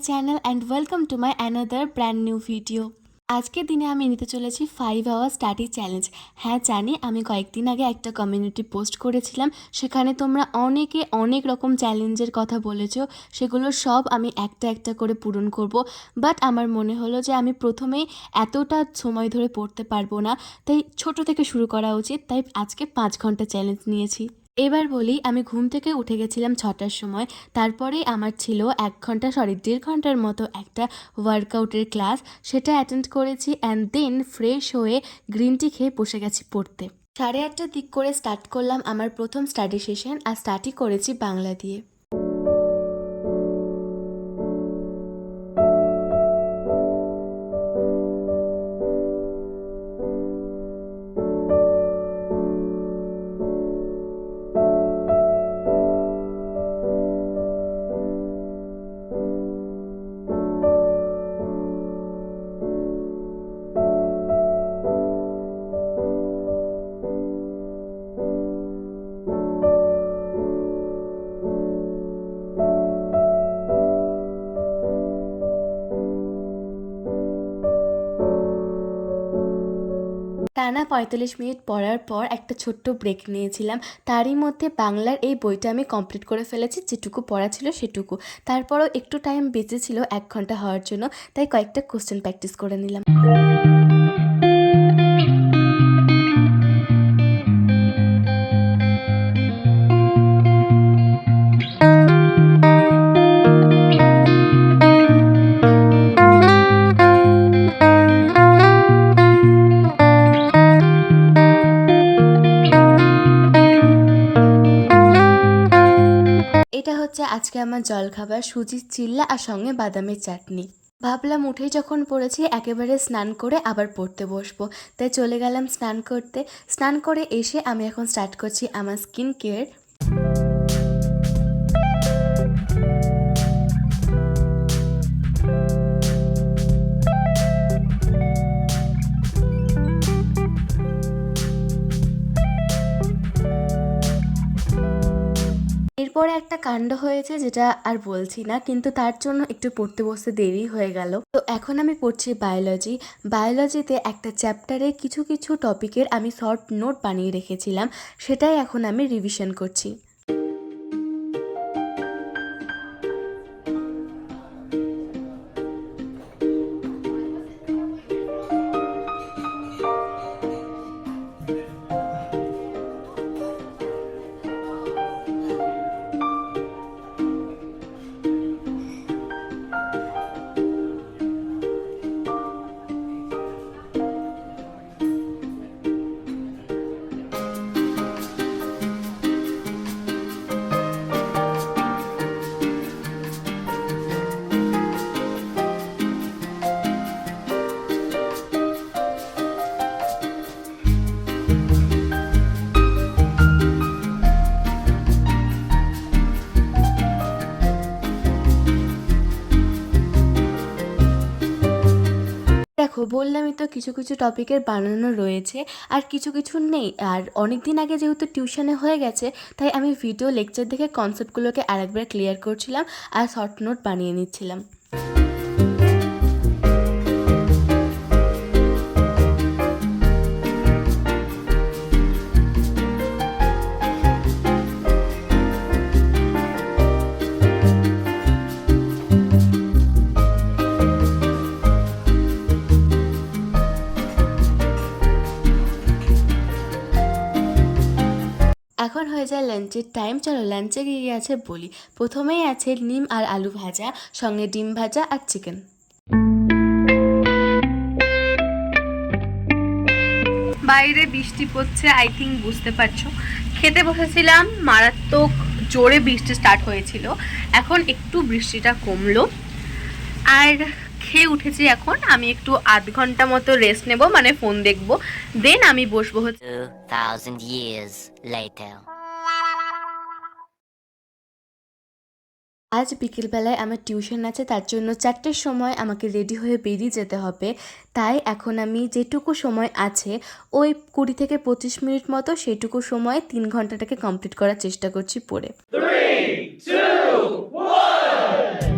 channel and welcome to my another brand new video. আজকের দিনে আমি নিতে চলেছি 5 আওয়ার স্টাডি চ্যালেঞ্জ। হ্যাঁ জানি আমি কয়েকদিন আগে একটা কমিউনিটি পোস্ট করেছিলাম, সেখানে তোমরা অনেকে অনেক রকম চ্যালেঞ্জের কথা বলেছো, সেগুলো সব আমি একটা একটা করে পূরণ করব। বাট আমার মনে হলো যে আমি প্রথমেই এতটা সময় ধরে পড়তে পারবো না, তাই ছোট থেকে শুরু করা উচিত। তাই আজকে 5 ঘন্টা চ্যালেঞ্জ নিয়েছি। এবার বলি, আমি ঘুম থেকে উঠে গেছিলাম 6টার সময়। তারপরেই আমার ছিল 1.5 ঘন্টার মতো একটা ওয়ার্কআউটের ক্লাস, সেটা অ্যাটেন্ড করেছি। অ্যান্ড দেন ফ্রেশ হয়ে গ্রিন টি খেয়ে বসে গেছি পড়তে। 8:30টার দিক করে স্টার্ট করলাম আমার প্রথম স্টাডি সেশন, আর স্টার্টই করেছি বাংলা দিয়ে। টানা 45 মিনিট পড়ার পর একটা ছোট্ট ব্রেক নিয়েছিলাম। তারই মধ্যে বাংলার এই বইটা আমি কমপ্লিট করে ফেলেছি, যেটুকু পড়া ছিল সেটুকু। তারপরও একটু টাইম বেঁচে ছিল 1 ঘন্টা হওয়ার জন্য, তাই কয়েকটা কোশ্চেন প্র্যাকটিস করে নিলাম। এটা হচ্ছে আজকে আমার জলখাবার, সুজির চিল্লা আর সঙ্গে বাদামের চাটনি। ভাবলাম উঠেই যখন পড়েছি একেবারে স্নান করে আবার পড়তে বসবো, তাই চলে গেলাম স্নান করতে। স্নান করে এসে আমি এখন স্টার্ট করছি আমার স্কিন কেয়ার। এরপরে একটা কাণ্ড হয়েছে, যেটা আর বলছি না, কিন্তু তার জন্য একটু পড়তে বসতে দেরি হয়ে গেল। তো এখন আমি পড়ছি বায়োলজি। বায়োলজিতে একটা চ্যাপ্টারে কিছু কিছু টপিকের আমি শর্ট নোট বানিয়ে রেখেছিলাম, সেটাই এখন আমি রিভিশন করছি। দেখো, বললামই তো কিছু কিছু টপিকের বানানো রয়েছে আর কিছু কিছু নেই। আর অনেক দিন আগে যেহেতু টিউশনে হয়ে গেছে, তাই আমি ভিডিও লেকচার দেখে কনসেপ্টগুলোকে আরেকবার ক্লিয়ার করছিলাম আর শর্ট নোট বানিয়ে নিচ্ছিলাম। এখন হয়ে যায় লাঞ্চের টাইম। চলো লাঞ্চে কী আছে বলি। প্রথমেই আছে নিম আর আলু ভাজা, সঙ্গে ডিম ভাজা আর চিকেন। বাইরে বৃষ্টি পড়ছে, আই থিঙ্ক বুঝতে পারছো। খেতে বসেছিলাম, মারাত্মক জোরে বৃষ্টি স্টার্ট হয়েছিল, এখন একটু বৃষ্টিটা কমলো। আর খেয়ে উঠেছি। এখন আমি একটু আধ ঘন্টা মতো রেস্ট নেব, মানে ফোন দেখবো, দেন আমি বসবো হচ্ছে 2000 years later. আজ বিকেলবেলায় আমার টিউশন আছে, তার জন্য 4টের সময় আমাকে রেডি হয়ে বেরিয়ে যেতে হবে। তাই এখন আমি যেটুকু সময় আছে, ওই 20 থেকে 25 মিনিট মতো, সেটুকু সময় 3 ঘন্টাটাকে কমপ্লিট করার চেষ্টা করছি পড়ে। 3, 2, 1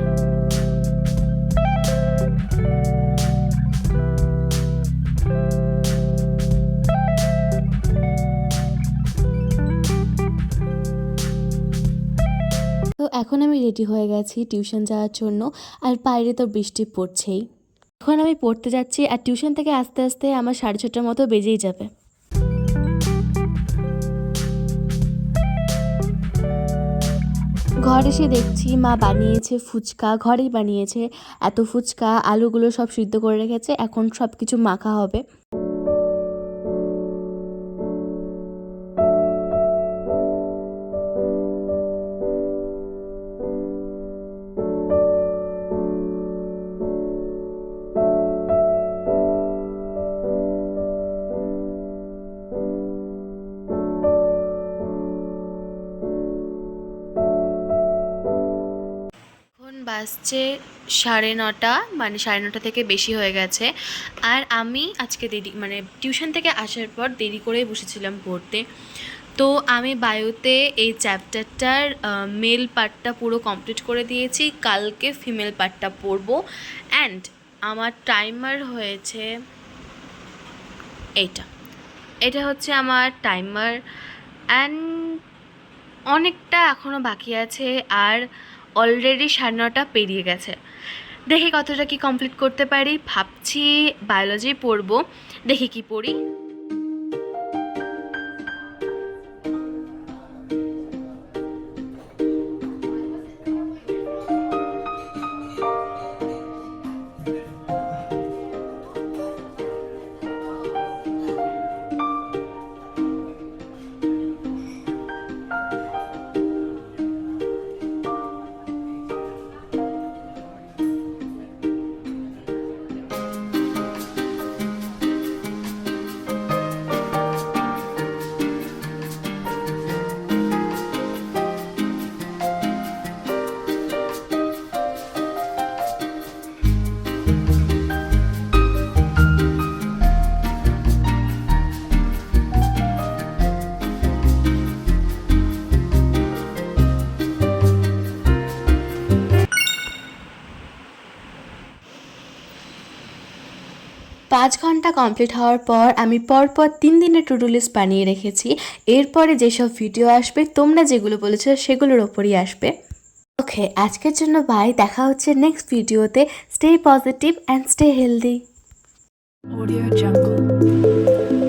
এখন আমি রেডি হয়ে গেছি টিউশন যাওয়ার জন্য, আর বাইরে তো বৃষ্টি পড়ছেই। এখন আমি পড়তে যাচ্ছি, আর টিউশন থেকে আস্তে আস্তে আমার 6:30টার মতো বেজেই যাবে। ঘর এসে দেখছি মা বানিয়েছে ফুচকা, ঘরেই বানিয়েছে। এত ফুচকা, আলুগুলো সব সিদ্ধ করে রেখেছে, এখন সব কিছু মাখা হবে। এখন বাজছে 9:30, মানে 9:30 থেকে বেশি হয়ে গেছে। আর আমি আজকে দেরি, মানে টিউশন থেকে আসার পর দেরি করেই বসেছিলাম পড়তে। তো আমি বায়োতে এই চ্যাপ্টারটার মেল পার্টটা পুরো কমপ্লিট করে দিয়েছি, কালকে ফিমেল পার্টটা পড়বো। অ্যান্ড আমার টাইমার হয়েছে এটা হচ্ছে আমার টাইমার। অ্যান্ড অনেকটা এখনও বাকি আছে, আর অলরেডি 9:30 পেরিয়ে গেছে। দেখি কতটা কি কমপ্লিট করতে পারি। ভাবছি বায়োলজি পড়বো, দেখি কি পড়ি। পাঁচ ঘন্টা কমপ্লিট হওয়ার পর আমি পরপর 3 দিনের টু ডু লিস্ট বানিয়ে রেখেছি। এরপরে যেসব ভিডিও আসবে, তোমরা যেগুলো বলেছো সেগুলোর ওপরই আসবে। ওকে, আজকের জন্য বাই, দেখা হচ্ছে নেক্সট ভিডিওতে। Stay positive and stay healthy. Audio Jungle.